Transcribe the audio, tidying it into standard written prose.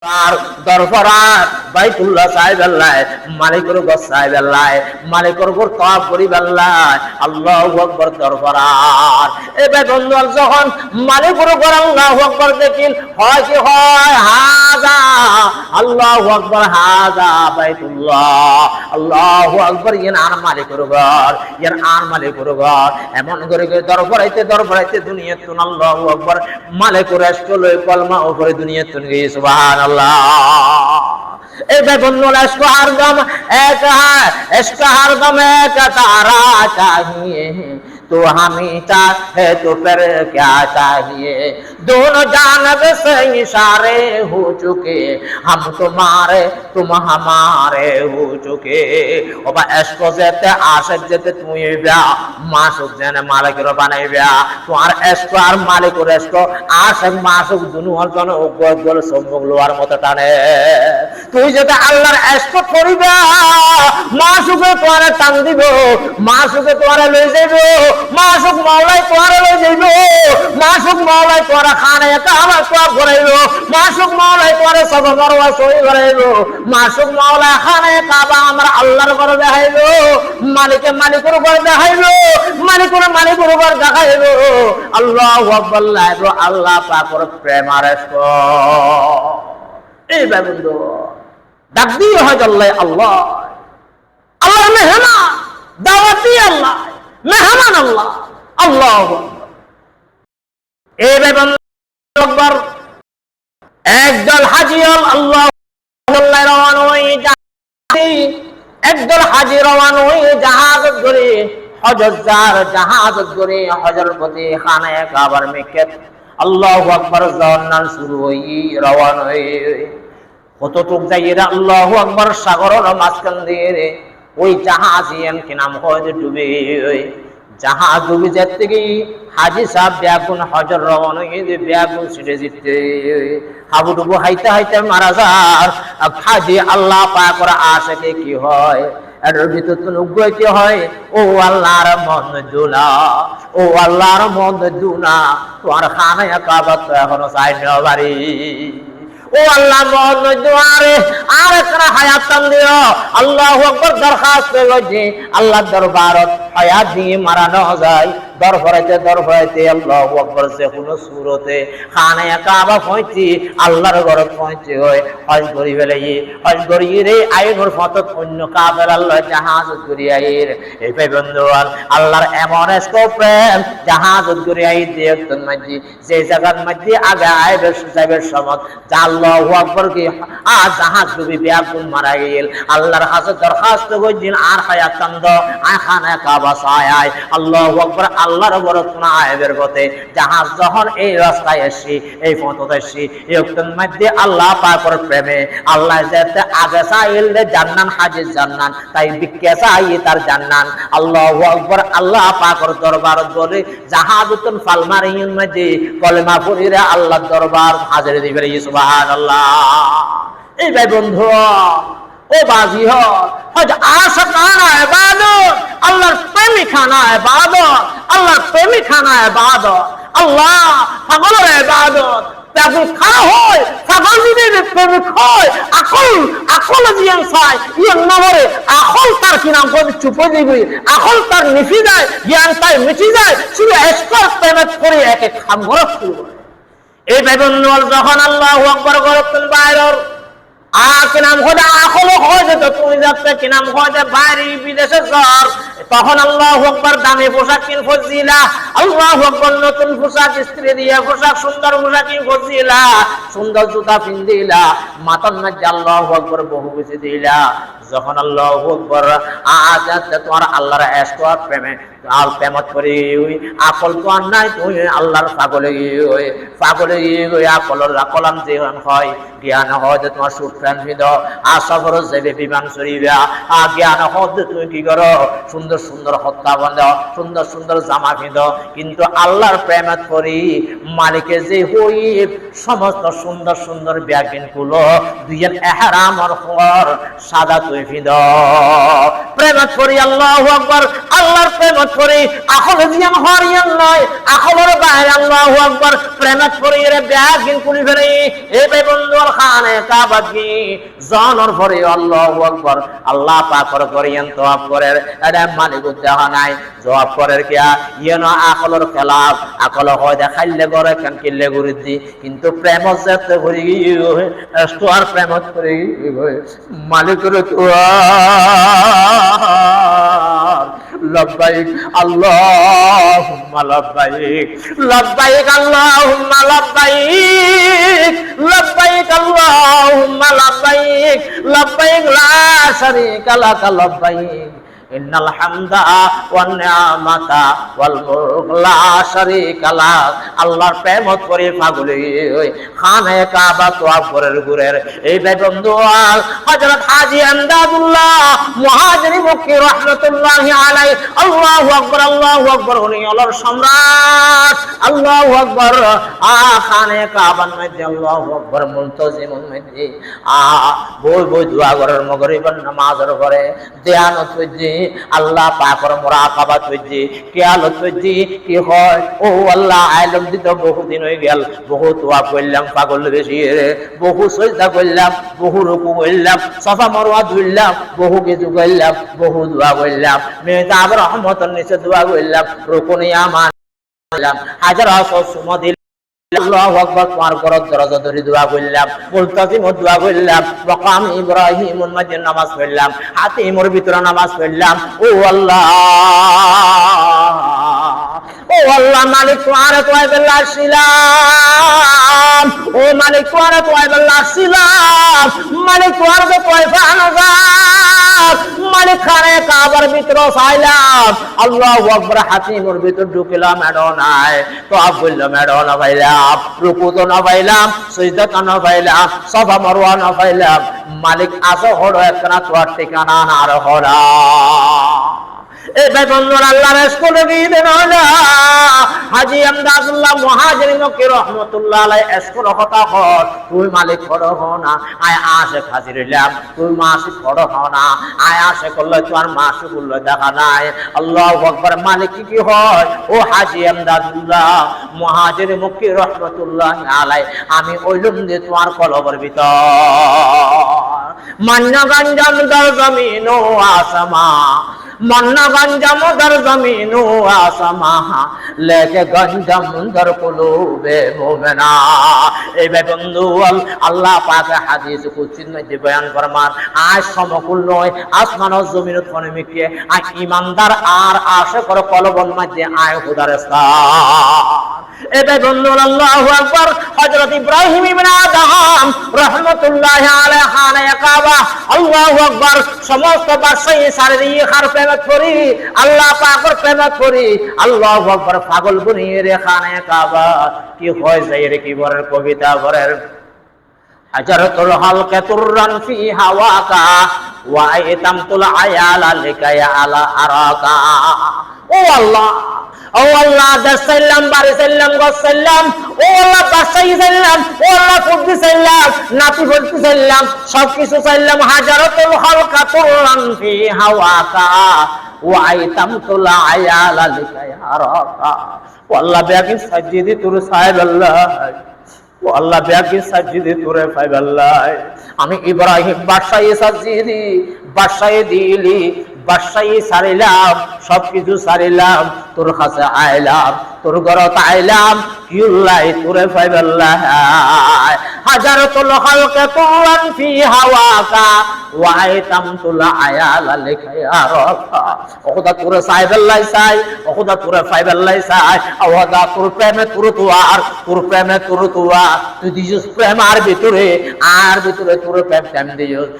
আর দরফরাত বাইতুল্লাহ সাহেবাল্লাহ মালিকের ঘর সাহেবাল্লাহ মালিকের ঘর তওয়াফ করিবাল্লাহ আল্লাহু আকবার দরফরাত এবে বন্ধুল যখন মালিকের ঘর আল্লাহু আকবার দেখিল হয় কি হয় হাজা আল্লাহু আকবার হাজা বাইতুল্লাহ আল্লাহু আকবার ইয়ান আর মালিকের ঘর ইয়ান আর মালিকের ঘর এমন করে দরফরাইতে দুনিয়াতুন আল্লাহু আকবার মালিকের রাষ্ট্র লই কলমা উপরে দুনিয়াতুন গই সুবহান इश्क हरदम एक तारा चाहिए तो हमें चाहे तो फिर क्या चाहिए दोनों जानब से इशारे हो चुके हम तुम्हारे तुम हमारे हो चुके ओबा इश्क जेते आशिक जेते तुई ब्या माशूक जेने मालिक रो बनाई ब्या তোমার इश्क আর মালিকের इश्क आशिक माशूक দুনুর জন্য গোল সম্মুখ লোয়ার মত টানে তুই যদি আল্লাহর इश्क করিবা মাশূকে তোরে টান দিব মাশূকে তোরে লই যাইবো মাশূক মাওলাই তোরে লই যাইবো মাশূক মাওলাই তোরা খানে কাবা সব করাইবো মাশূক মাওলাই তোরে সব মারওয়া সই করাইবো মাশূক মাওলাই খানে কাবা আমরা আল্লাহর ঘর দেখাইবো মালিকের ঘর দেখাইবো মালিকের ঘর দেখাইবো আল্লাহু আকবার লাইবো আল্লাহ পাকের প্রেম আর इश्क এই বন্ধু ডাক দিয়ে হয় আল্লাহ আল্লাহর মেহমান দাওয়াতি আল্লাহ মেহমান আল্লাহ আল্লাহু এই বন্ধু আকবার একদল হাজী আল্লাহু রওয়ানা হয়ে একদল হাজী রওয়ানা হয়ে জাহাজ ধরে জাহাজ ধরে হজর পথে খানায়ে কাবার মিকাত আল্লাহু আকবার জান্নাত শুরু হই রওয়ানা হয়ে কতটুক যাইরা আল্লাহু আকবার সাগরের মাঝখান দিয়ে ওই জাহাজ কি নাম হয় ডুবে জাহাজ ডুবে যেতে গিয়ে হাজী সাহেব ব্যাগুন হজর রওনা হয়ে ব্যাগুন ছিটে জিতে হাবুডুবু হাইতে মারা যার হাজী আল্লাহ পাকের আশিকে কি হয় এর ভিতর তো কি হয় ও আল্লাহর মনজুলা ও আল্লাহর মনজুনা তোমার খানায়ে কাবা তো এখনো চাই না বাড়ি ও আল্লাহ মোহাম্মদ দুয়ারে আর একরা হায়াত দান দিও আল্লাহু আকবার দরখাস্ত করছি আল্লাহর দরবারত হায়াত দিয়ে মারানো যায় দরফরাইতে আল্লাহু আকবার যে কোন সূরতে খানায়ে কাবা পৌঁছি আল্লাহর ঘর পৌঁছি হয় হজ করি ফেলাই হজ করি রে আইনুর ফতত অন্য কাফের আল্লাহ জাহাজ করি আইর এই বন্ধুয়াল আল্লাহর এমন স্কোপ প্রেম জাহাজ করি আই দেখতন মাঝি যে জায়গার মধ্যে আগে আইবে যাইবে সমত আল্লাহু আকবার কি আজ জাহাজ ডুবি ব্যাগুন মারা গেল আল্লাহর কাছে দরখাস্ত করছেন আর হায়াত কান্দ খানায়ে কাবা সায় আল্লাহু আকবার আল্লাহর বরকনা আইবের পথে জাহাজ যখন এই রাস্তায় আসি এই পথে আসি একদম মধ্যে আল্লাহ পাকের প্রেমে আল্লাহ যেতে আগে চাইল জান্নাত হাজী জান্নাত তাই বিকে চাই তার জান্নাত আল্লাহু আকবার আল্লাহ পাকের দরবারত বলে জাহাজতুন ফালমারিন মধ্যে কলেমা পড়িরা আল্লাহর দরবার হাজির দিবে সুবহানাল্লাহ এই ভাই বন্ধু ও বাজি হজ আশকানা ইবাদত আল্লাহর প্রেমিকানা ইবাদত আল্লাহর প্রেমিকানা ইবাদত আল্লাহ পাগলের ইবাদত তাকে খারাপ হয় পাগল যদি প্রেমিক হয় আকল জিয়ান চাই ইয়ান নবরে আকল তার কি নাম করে চুপ দিবি আকল তার নিফি যায় জ্ঞান তাই মিটি যায় শুধু এসকর প্রেমত করে একে খাম গরত শুরু এই বেবন্ধু যখন আল্লাহু আকবার করতেন বাইরের কি নাম হয় আকল হয় যে তুমি যাচ্ছে কি নাম হয় যে বাইরে বিদেশে যার তখন আল্লাহু আকবার দামি পোশাক কিন ফজিলা আল্লাহু আকবার নতুন পোশাক স্ত্রী দিয়া পোশাক সুন্দর পোশাক কিন ফজিলা সুন্দর জুতা পিন্দিলা মাথার মধ্যে আল্লাহু আকবার বহু কিছু দিলা যখন আল্লাহু আকবার আজাতে তোমার আল্লাহর ইশক আর প্রেমে আল প্রেমত করি ওই আকল তো আর নাই তুই আল্লাহর পাগলে ওই আকলের আকলাম যে হয় জ্ঞান হয় যে তোমার সুট ফ্যান ভিদ আশাফর যাবে বিমান চড়িবা জ্ঞান হয় তুই কি করো সুন্দর সুন্দর হত্যা বন্ধ সুন্দর জামা ভিদ কিন্তু আল্লাহর প্রেমত করি মালিকে যে হই সমস্ত সুন্দর ব্যাগিন গুলো দুইজন ইহরামর পর সাদা তুই তুই ফিদ প্রেমত করি আল্লাহু আকবার আল্লাহর প্রেমত করি আকল জিয়ান হরিয়ান নয় আকলের বাইরে আল্লাহু আকবার প্রেমত করি রে ব্যাগিন কুলি ফেরে এ ভাই বন্ধুর খানে কাবা কি জানার পরে আল্লাহু আকবার আল্লাহ পাক করিয়ান তওয়াব করে এটা মালিক দেওয়া নাই জবাব করার কিয়া ইয়েন আকলের খেলাফ আকল হয় দেখাইলে করে কেন কিল্লে করে দি কিন্তু প্রেম যেতে করি স্টোর প্রেমত করে মালিকের তোয়া লব্বাইক আল্লাহুম্মা লব্বাইক লব্বাইক আল্লাহুম্মা লব্বাইক লব্বাইক আল্লাহুম্মা লব্বাইক লব্বাইক লা শারীকা লাক লব্বাইক ইন্নাল হামদা ওয়ান নি'মাতা ওয়াল মুলক লা শারীকা লাক আল্লাহর প্রেমত করে পাগল হই খানে কাবা তওয়াব করার ঘুরের এই ভাই বন্ধু হযরত হাজী আমদাদুল্লাহ মুহাজিরি মক্কি রাহমাতুল্লাহি আলাইহি আল্লাহু আকবার উনি আল্লাহর সম্রাট আল্লাহু আকবার খানে কাবার মধ্যে আল্লাহু আকবার মুলতাজিমুন মধ্যে বই বই দোয়া করার মাগরিবের নামাজের পরে ধ্যানত হইছে আল্লাহ পাকের মুরাকাবাত হইছে কিয়ালত হইছে কি হয় ও আল্লাহ আলম দিত বহুদিন হয়ে গেল বহু দোয়া করলাম পাগল বেশি বহু সিজদা করলাম বহু রুকু করলাম সাফা মারওয়া ধুইলাম বহু কিছু করলাম বহু দোয়া করলাম মেহতাব রহমতের নিচে দোয়া করলাম রুকুনি আমান হাজার সুমদিল আল্লাহু আকবার তোমার ঘরের দরজা ধরে দোয়া করলাম মুলতাজিম দোয়া করলাম মাকাম ইব্রাহিমের মধ্যে নামাজ পড়লাম হাতিমের ভিতরে নামাজ পড়লাম ও আল্লাহ মালিক তোমারে তোয়াইবেল্লাহ ছিলাম ও মালিক তোমারে তোয়াইবেল্লাহ ছিলাম মালিক তোমারে তোয়াইফান মালিক খানে কাবার ভিতরে চাইলাম আল্লাহু আকবার হাতিমের ভিতর ঢুকলাম এডো নাই তো বললাম এডো না পাইলাম রুকু তো না পাইলাম সিজদা তো না পাইলাম সাফা মারওয়া না পাইলাম মালিক আসো হড়ো একখানা তোর ঠিকানা না আর হড়া এই ভাই বন্ধুরা আল্লাহর স্কুলে গিয়ে দেন হাজী আমদাদুল্লাহ মুহাজিরি মক্কি রাহমাতুল্লাহ আলাইহি স্কুল কথা কর তুই মালিক খড় হ না আয় আসে হাজির হইলাম তুই মাসিক খড় হ না আয় আসে করলে তোর মাসি বলল দেখা নাই আল্লাহু আকবার মালিক কি হয় ও হাজী আমদাদুল্লাহ মুহাজিরি মক্কি রাহমাতুল্লাহ আলাইহি আমি ওইলুম যে তোমার কলবের ভিতর মান্না গঞ্জাম দর জমিন ও আসমা मन्ना गंजम दर जमीन आसमा लेके गंजम दर कुलूबे मोमिना ए बंधु अल्लाह पाक हादीस कुदसी में बयान फरमान आज समकुल नय आसमान और जमीन कोने मिके आ ईमानदार आर आशिकर कलबन मध्य आय खुदार स्थान ए बंधु अल्लाहु अकबर हजरत इब्राहिम इब्न आदम रहमतुल्लाहि अलैहि खाने काबा अल्लाहु अकबर समस्त बादशाही सारे दिए खार প্রেমত করি আল্লাহ পাকের প্রেমত করি আল্লাহু আকবার পাগল বনিয়ে রে খানে কাবা কি হয় যায় রে কি বরের কবিতা বরের হাজারাতুল হালকা তুররান ফি হাওয়াকা ওয়া আইতামতুল আয়ালা লিকায়া আলা আরাকা ও আল্লাহ ও আল্লাহ দাসাল্লাম বারিসাল্লাম গসাল্লাম ও আল্লাহ বাসাই সাল্লাম ও আল্লাহ ফুদি সাল্লাম নাতি ফুদি সাল্লাম সব কিছু সাল্লাম হাজারাতুল হালকা তুররান ফি হাওয়াকা ওয়া আইতামতুল আয়ালা লিকায়া আরাকা ও আল্লাহ বেয়াকি সাজিদি তুর সাহেব আল্লাহ ও আল্লাহ বেয়াকি সাজিদি তুরে ফাইব আল্লাহ আমি ইব্রাহিম বাদশাহী সাজিদি বাদশাহী দিলি বাদশাহী সারিলাম সবকিছু সারিলাম তোর কাছে আইলাম তোর ঘরত আইলাম কিউল্লাই তোরে ফাইবাল্লাহ হাজারাতুল খালকা তুরান ফি হাওয়াকা ওয়া আইতামতুল আয়ালা লিকায়া রাকা ওখদা তোরে সাইবাল্লাহ সাই ওখদা তোরে ফাইবাল্লাহ সাই ওখদা তোর প্রেমে তোর প্রেমে তোর তুই দিস প্রেম আর ভিতরে তোর প্রেম দিস